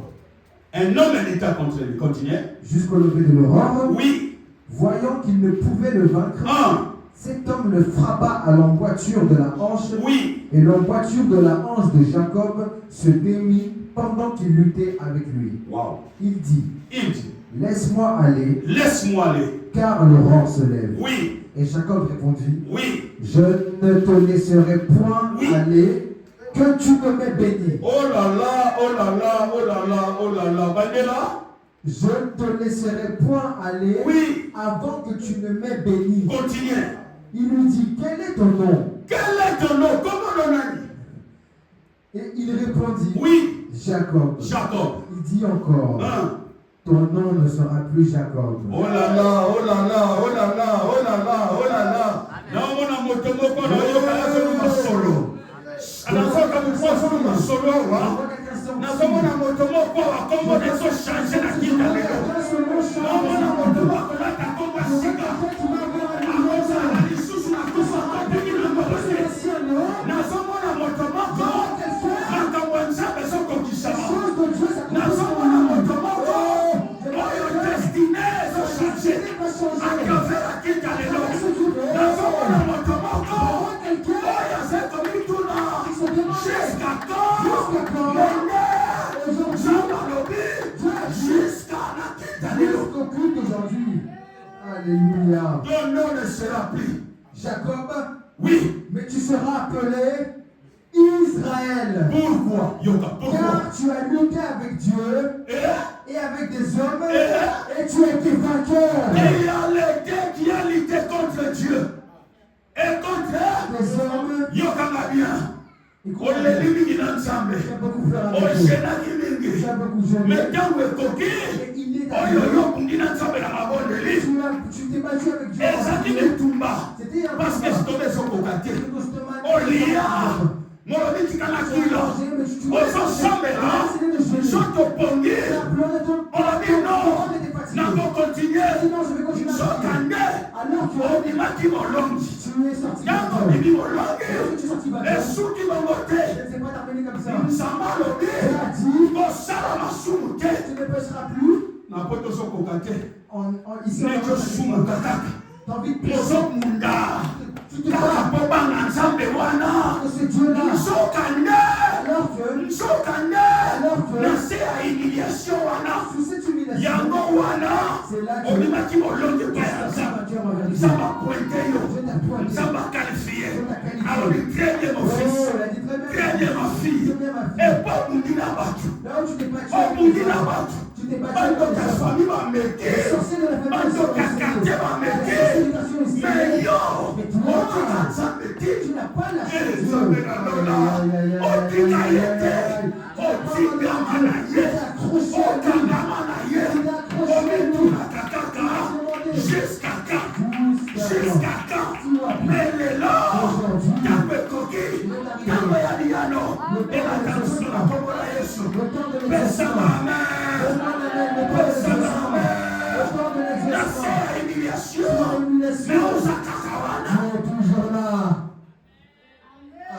Un homme a lutté contre lui. Continuez. Jusqu'au lever de l'aurore. Oui. Voyant qu'il ne pouvait le vaincre, Un. cet homme le frappa à l'emboîture de la hanche. Oui. Et l'emboîture de la hanche de Jacob se démit pendant qu'il luttait avec lui. Wow. Il dit, Il dit, laisse-moi aller, laisse-moi aller. car l'aurore se lève. Oui. Et Jacob répondit, Oui. je ne te laisserai point aller, que tu me m'aies béni. Oh là là, oh là là, oh là là, oh là là. Bandela. Je ne te laisserai point aller Oui. avant que tu ne m'aies béni. Continuez. Il lui dit, quel est ton nom? Quel est ton nom? Comment on a dit? Et il répondit, Oui. Jacob. Jacob. Il dit encore, Un. ton nom ne sera plus Jacob. Oh là là, oh là là, oh là là, oh là là, oh là là. Non, on a moto moko na yo kala solo solo. Anakoka mukwa solo solo wa. Na kama na moto moko wa kombo na so changer na kinda leo. Non, on a moto moko na ta kombo sika. Akosa na lisusu na kufa kwa piki na mbose. Na somo na moto moko. Na kamwanza beso kokishama. Na somo na moto moko. Oyo destiné so changer. Akavera kinda leo. Na somo na moto moko. Oyo zeto mituna. Jusqu'à quand? Jusqu'au culte d'aujourd'hui. Alléluia. Ton nom ne sera plus. Jacob, Oui. mais tu seras appelé Israël. Pourquoi? Yoka, pourquoi? Car tu as lutté avec Dieu Et Et avec des hommes. Et tu as été vainqueur. Et il y a les deux qui ont lutté contre Dieu. Et contre les hommes. Yokanga bien. Oleli mingi na nzambe. Ojenaki mingi. Mais quand vous coquez, oyo yokundi na nzambe na mabondeli. Tu t'es battu avec Dieu. Ezaki mitumba. Parce que je tombais sur kokate. Olia. Molobi tikala kilo. Ozosambela. Sotopongi. Olobi non. Nako continuer. Sokande. Obimaki molongi. Nako bibi molongi. Esuki mongote. Nzamba lobi. Kosala masumu te. Tu ne pêcheras plus. Napoto sokokate. Ici, Nejo sumu kakaka. t'as envie de pêcher. Tu te Kaka bats. pobanga nzambe wana. Ce Dieu-là. Nsokande. Alors que. Nsokande. Nase ya humiliation wana. Sous cette humiliation. Yango wana. C'est là que. Obimaki molongi pa ya nzambe. Nzamba pointe yo. Je t'appointe. Nzamba qualifié. Alors il très bien mon fils. Oh, elle a dit très bien. Très bien ma fille. Très bien ma fille. Et pas mundi na batu. Là où tu t'es battu. Oh mundi na batu. Tu t'es battu. Bando ka famille va Les meke. sorciers de la famille. Bando ka quartier va meke. Mais yo. Otika nzambe ti. Tu n'as pas la chance. Nzambe na lola. Otika yete. Otika mana ye. Okangama na ye. Omituna kakaka. Jusqu'à quand? Jusqu'à quand? Mais les lois. Kambe koki. Kambe yadiano. Et la canson la popola yesu. Pesama amen. Pesama amen. La seule humiliation. Mais on s'accakawana. Toujours là.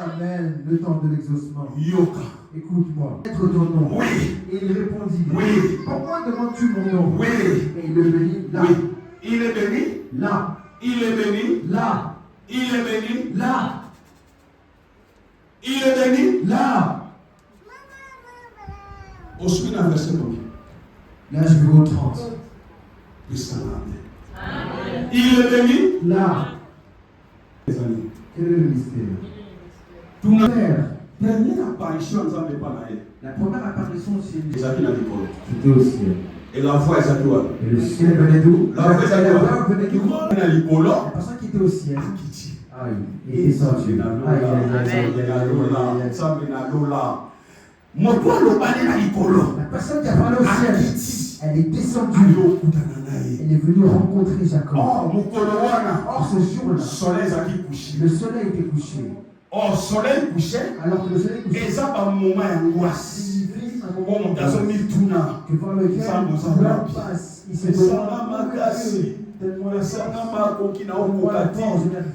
Amen. Le temps de l'exaucement. Yoka. Écoute-moi. Être ton nom. Oui. Et il répondit. Oui. Pourquoi demandes-tu mon nom? Oui. Et il le bénit là. Oui. Il est béni. Là. Il est béni. Là. Il est béni. Là. Il est béni. Là. Au suivant d'un verset combien? Là, je vais au 30. Amen. Il est béni. Là. Les amis. Quel est le mystère? Tout le Père. dernière apparition nous avons parlé. La première apparition au ciel. Isaac n'a dit quoi? C'était au ciel. Et la voix est à toi. Et le ciel venait d'où? La voix est à La toi. voix venait d'où? Il a dit quoi? La personne qui était au ciel. Aïe. Il est descendu. Aïe, La personne qui a parlé au ciel, elle est descendue. Elle est venue rencontrer Jacob. Or, ce jour-là, le soleil était couché. Or, soleil couché, Alors que le soleil couché, et ça va un moment d'angoisse. signifie un Bon, moment dans un miltouna. que par lequel Ça, nous l'homme avons passe. Il se Et ça demande m'a magasi. tellement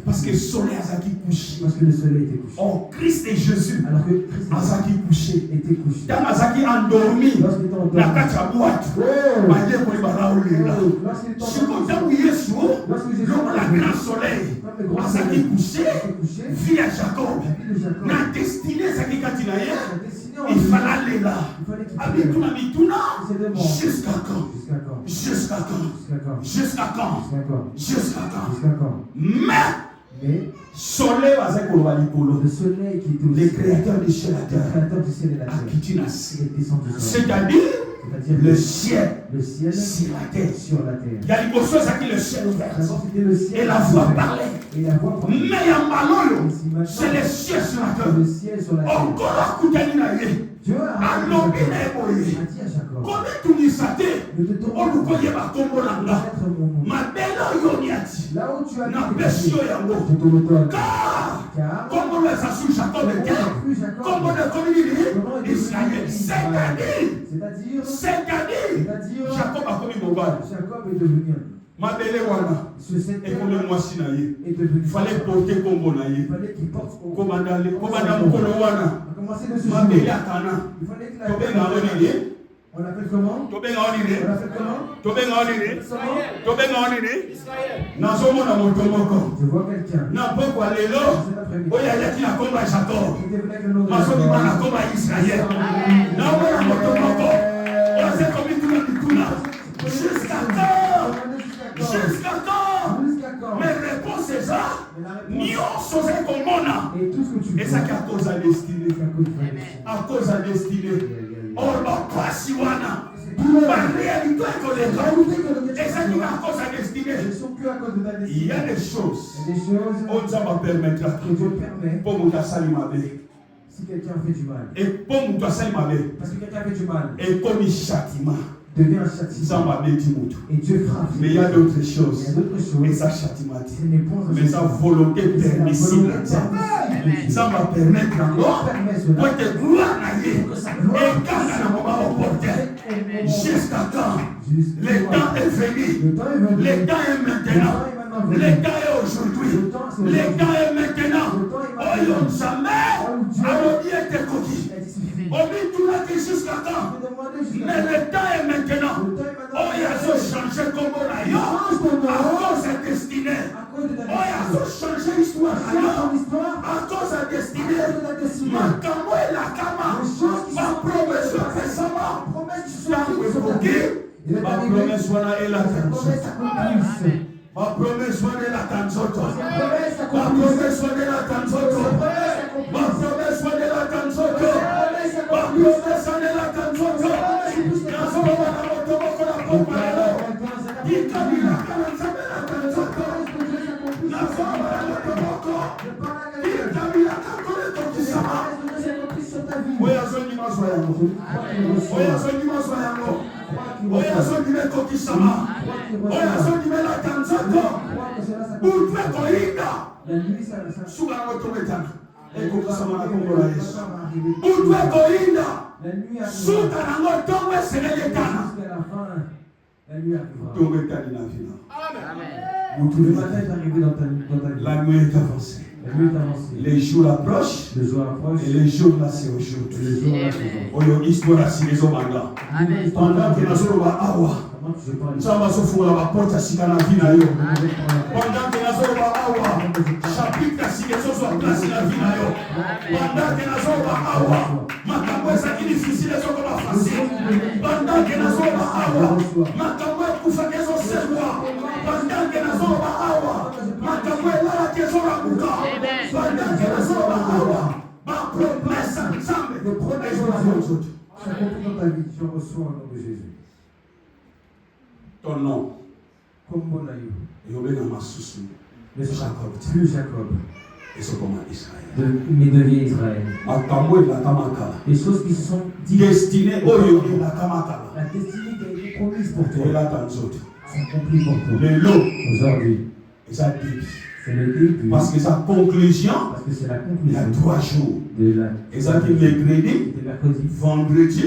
Parce que le soleil a qui couché. Parce que le soleil était couché. Or, Christ et Jésus Alors que Christ a qui couché. était couché. Dans Azaki endormi. Lorsqu'il était endormi. Na kati ya boîte. Oh. Baye ko libara olela. Lorsqu'il était Siko endormi. tangu Yesu. Lorsque Jésus Lokola était grand soleil. comme le grand Azaki soleil couché. était couché, Vie à Jacob. la vie de Jacob, Na destiné ezaki kati na ye. la destinée en Il lui, fallait aller là. il fallait qu'il Amituna mituna. Il se demande. Jusqu'à quand? Jusqu'à quand? Jusqu'à quand? Jusqu'à quand? Jusqu'à quand? Jusqu'à quand? Jusqu'à quand? Jusqu'à quand? Mais Mais soleil azaki koloba likolo. le soleil qui était au Le ciel, créateur du ciel et le la terre. créateur du ciel et de la terre, Akiti na il si. est descendu sur la terre. C'est-à-dire C'est-à-dire le ciel le ciel sur la terre. sur la terre. Il y a des choses qui le ciel ouvert. D'abord, c'était le ciel Et la voix parlait. Et la voix parlait. Mais il y a malolo. Et si maintenant, C'est le ciel sur la terre. le ciel sur la terre. Encore à Koutani na ye. Dieu a Alobi na a eboye. dit à Jacob, Combien tu n'y satais? ne te tourne On nous pas connaît pas comme on l'a. être mon nom. Ma belle yoniati. Là où tu as Na mis tes besio pieds, yango. je te le donne. Car, Car, comme on les a sous Jacob et terre. plus Jacob, Comme on a connu Israël. C'est-à-dire, c'est-à-dire, Jacob a connu Mobile. Jacob est devenu Ma belle wana. cet Et comme moi si na ye. est devenu. Il fallait porter combo na ye. Il fallait qu'il porte au Commandant mukolo wana. On a commencé de ce Ma jour. belle akana. Il fallait que la Tobenga onini. on l'appelle comment? Tobenga On onini. l'appelle comment? Tobenga onini. Comment? Tobenga onini. Nazomona moto moko. Je vois quelqu'un. Na poko lelo. Cet après-midi. Oya yaki na komba Jacob. Il était venu avec le nom de Masomi Jacob. bana komba Israël. Na mona moto moko. Oya komi tuna bituna. Jusqu'à quand? Jusqu'à quand? Jusqu'à quand? Mais réponse est ça. Et la réponse- Nyonso ezali komona. Et tout ce que tu ezaki à cause ya destinée. c'est à cause de la destinée. À cause ya destinée. Yeah, yeah, yeah. Oyo bapasi wana Douleur. réalité que les gens, et ça qui va à cause de la destinée. Il y a des choses, on va permettre que Dieu permet pour nous saluer. si quelqu'un fait du mal. Et pour nous saluer. Parce que quelqu'un fait du mal. Et comme il châtiment. Devient un châtiment. Et Dieu frappe. Mais il y a d'autres choses. Et ça châtiment. Mais sa volonté permissible. Ça va permettre encore pour que gloire n'aille. Et quand un moment opportun, jusqu'à quand le temps est venu. Le temps est maintenant. Le temps est aujourd'hui. Le temps est maintenant. Oh, ils n'ont jamais. Alors, il était coquille. On dit tout là jusqu'à quand. Mais le temps est maintenant. Oh, il a changé comme on a eu. À cause de destinée. Oh, il a changé l'histoire. À cause de destinée. Ma camo et la cama. Ma promesse récemment. Ma promesse est la canzoto. Ma promesse est la canzoto. Ma promesse est la canzoto. Ma promesse est la canzoto. Ma promesse est la canzoto. La nuit est avancée. Les jours approchent. Et les jours là c'est aujourd'hui. Histoire si les hommes pendant que nous sommes à Awa. Pendant que chapitre si les choses sont placées la vie. Pendant que nous sommes à Awa. Makambo est difficile et sont facile. Pendant que nous sommes à Awa. Makambo est pour faire des servoirs. Pendant que nous sommes à Awa. Makambo est là qui sont à Bouka. Pendant que nous sommes à Awa. Ma promesse ensemble. Le premier jour à l'autre. Ça compte dans ta vie, tu reçois au nom de Jésus. Ton nom. Comme mon aïe. Et on est dans ma souci. Jacob. Plus Jacob. Et c'est comme Israël. Mais devient Israël. Les choses qui se sont destinées au lieu de la La destinée qui a été promise pour toi. Et là, dans autres. S'accomplit pour toi. Le lot. Aujourd'hui. Et ça début. C'est le début. Parce que sa conclusion. Parce que c'est la conclusion. Il y a 3 jours. De la. Et ça qui est mercredi. Vendredi.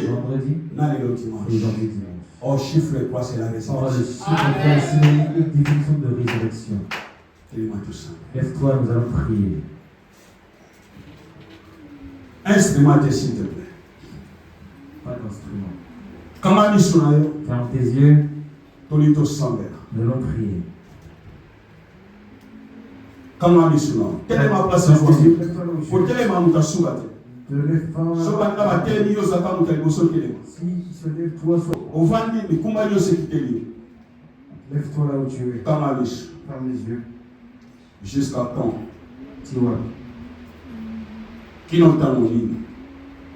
Dans le dimanche. Et aujourd'hui dimanche. Or, chiffre 3, c'est la résurrection. Le chiffre 3, c'est la définition de résurrection. Tout ça. Lève-toi, nous allons prier. Instrument, s'il te plaît. Pas d'instrument. Comment nous ferme tes yeux. Nous allons prier. Comment nous sommes? Quelle est ma place en vous? Pour quelle est ma moutation? Si il se lève, toi, lève-toi là où tu es. Ferme les yeux. Jusqu'à quand? Tu vois. Qui n'entend mon ligne?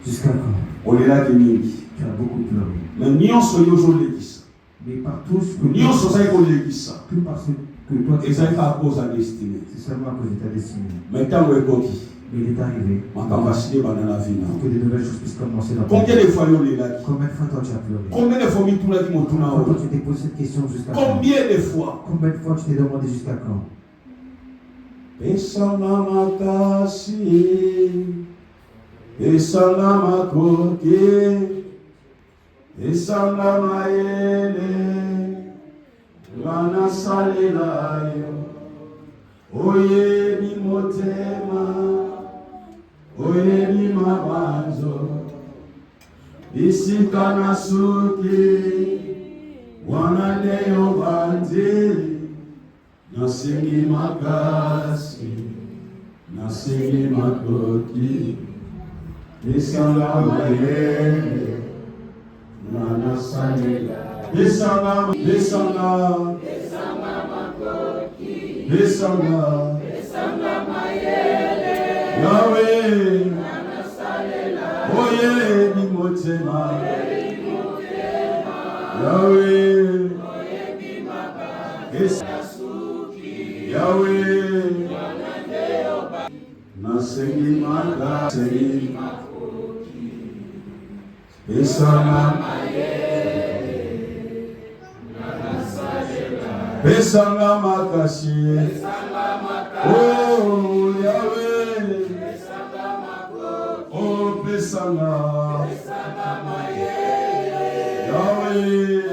Jusqu'à quand? On est là de nuit. Tu as beaucoup pleuré. Mais nous sommes aujourd'hui. Mais par tout ce que nous sommes aujourd'hui. Tout parce que toi tu es à cause de la destinée. C'est seulement à cause de ta destinée. Mais quand on est coquille. Mais il est arrivé. Pour que de nouvelles choses puissent commencer dans ta vie. Combien de fois on est là? Combien de fois toi tu as pleuré? Combien de fois tu t'es posé cette question jusqu'à quand? Combien de fois? Combien de fois tu t'es demandé jusqu'à quand? Pesanga makasi, pesanga makoke, pesanga maele, lana salela yo, oye ni motema, oye ni mabanzo, isika nasuki, wana leyo bandi. Nasingi makasi, nasingi makoti, Nisanga mayele, nana sanela, Nisanga makoti, Nisanga mayele, Yahweh, nana sanela, Oye ni motema, Yahweh, Yahweh, nasengi makasi, pesanga makasi, oh Yahweh, oh pesanga, Yahweh,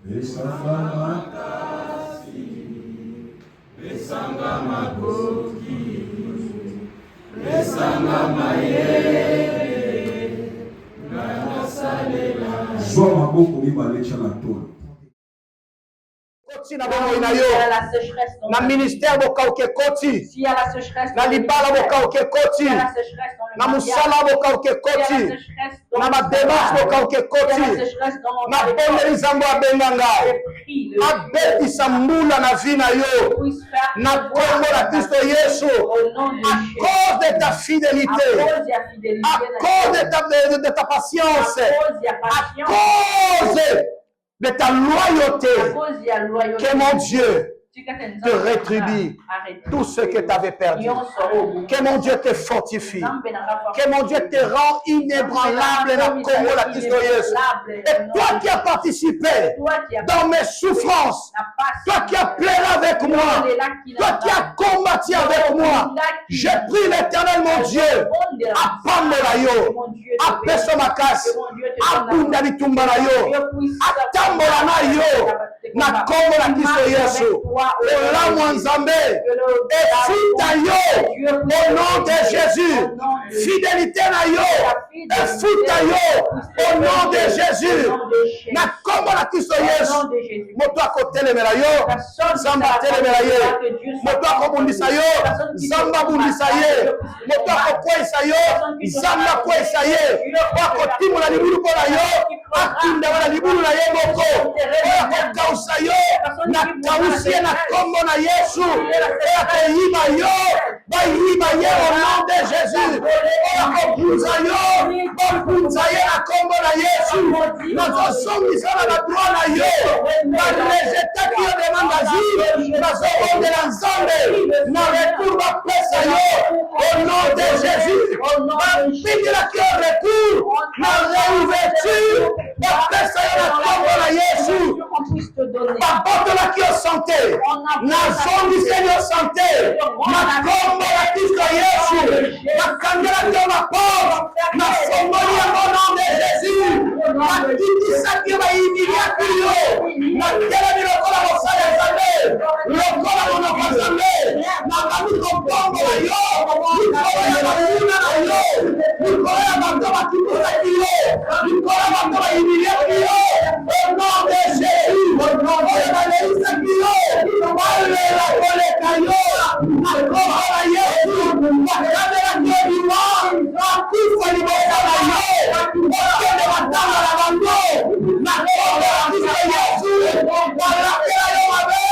pesanga makasi, pesanga makoki, pesanga mayele, nanasalela. Joa maboko mibale chana tolo. Koti na bomo ina yo. Na ministère boka oke koti. Na libala boka oke koti. Na musala boka oke koti. Na ma démarche boka oke koti. Na bondeli zambo abenganga. Abetisa mbula na vi na yo. Na kombo na Kristo Yesu. À cause de ta fidélité. À cause de ta patience. À cause de ta loyauté, que mon Dieu te rétribue tout ce que tu avais perdu. Que mon Dieu te fortifie. Que mon Dieu te rend inébranlable la Congo, la Christ Jésus. Et toi qui as participé dans mes souffrances, toi qui as pleuré avec moi, toi qui as combattu avec moi, je prie l'Éternel, mon Dieu, à Pamelayo, à Pesomakas, à Bundalitumbalayo, à Tambolanayo, na Congo, la Christ Jésus. Olamu Nzambe, efuta yo au nom de Jésus. Fidélité na yo, efuta yo au nom de Jésus. Na kombo na Kristo Yesu. Moto akotelemela yo, Nzamba telemela ye. Moto akobundisa yo, Nzamba bundisa ye. Moto akokwesa yo, Nzamba kwesa ye. Akotimula libulu kola yo, akunda wala libulu na ye moko. Akokausa yo, na kausie na kombo na Yesu, akoyiba yo, bayiba ye au nom de Jésus. Akopunza yo, bapunza ye na kombo na Yesu. Nazosongisa na droit na yo, barejeta ki yo demande azile, nazobondela Nzambe, na retour bapesa yo au nom de Jésus. Bapigela ki yo retour, na réouverture, bapesa yo na kombo na Yesu. Babotola ki yo santé, na zongise yo santé, na kombo na Kristo Yesu, na kangela ki yo na pauvre, na fongoli ya au nom de Jésus, na kitisa ki yo bayibilia ki yo, na kelemi lokola mosala ya Nzambe, lokola monoko ya Nzambe, na kami kombo na yo, likolo ya bafuna na yo, likolo ya bato bakitisa ki yo, likolo ya bato bayibilia ki yo, au nom de Jésus, au nom de Jésus. Balela koleka yo, nakoba na Yesu, bakabela kiodiwa, bakufa libosa na yo, bakende batanga na bango, nakoba na Kristo Yesu, balakela yo mabe,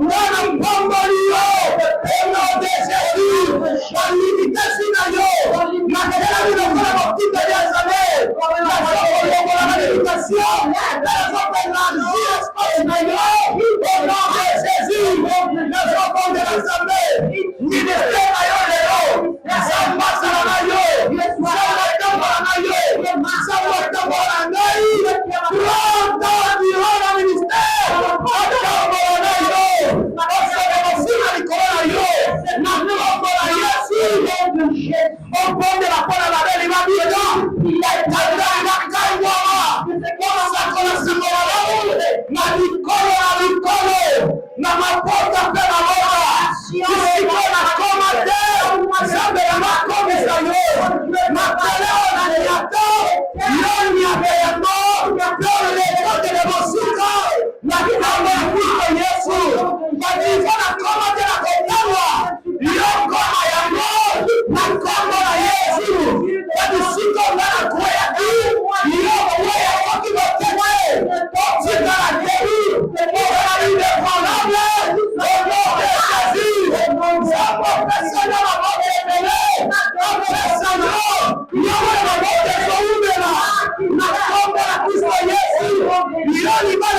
wana mpomboli yo, au nom de Jésus, balimitasi na yo, nakela bilokola motinda ya Nzambe, nazokolongola na limitation, nazokolanzi espace na yo, au nom de Jésus, nous avons de l'Assemblée, ministère à yo, Zamba Salanayo, Zamba Tambalanayo, Zamba Tambalanayo, 30 ans durant le ministère, Tambalanayo, on prend de la parole à la belle, il va dire non, il est na maporta pela boca, isiko na komate, zambe na makomisa yo, makaleo na niato, yoni abeyato, yoni lekote de mosika, na kitambo ya Kristo Yesu, badifa na komate na kotawa, yokoma ya mo, na kombo na Yesu, badisiko na kwe ya ki, yoko ya koki botewe, otika na kebi, okana ide konable, bilo libala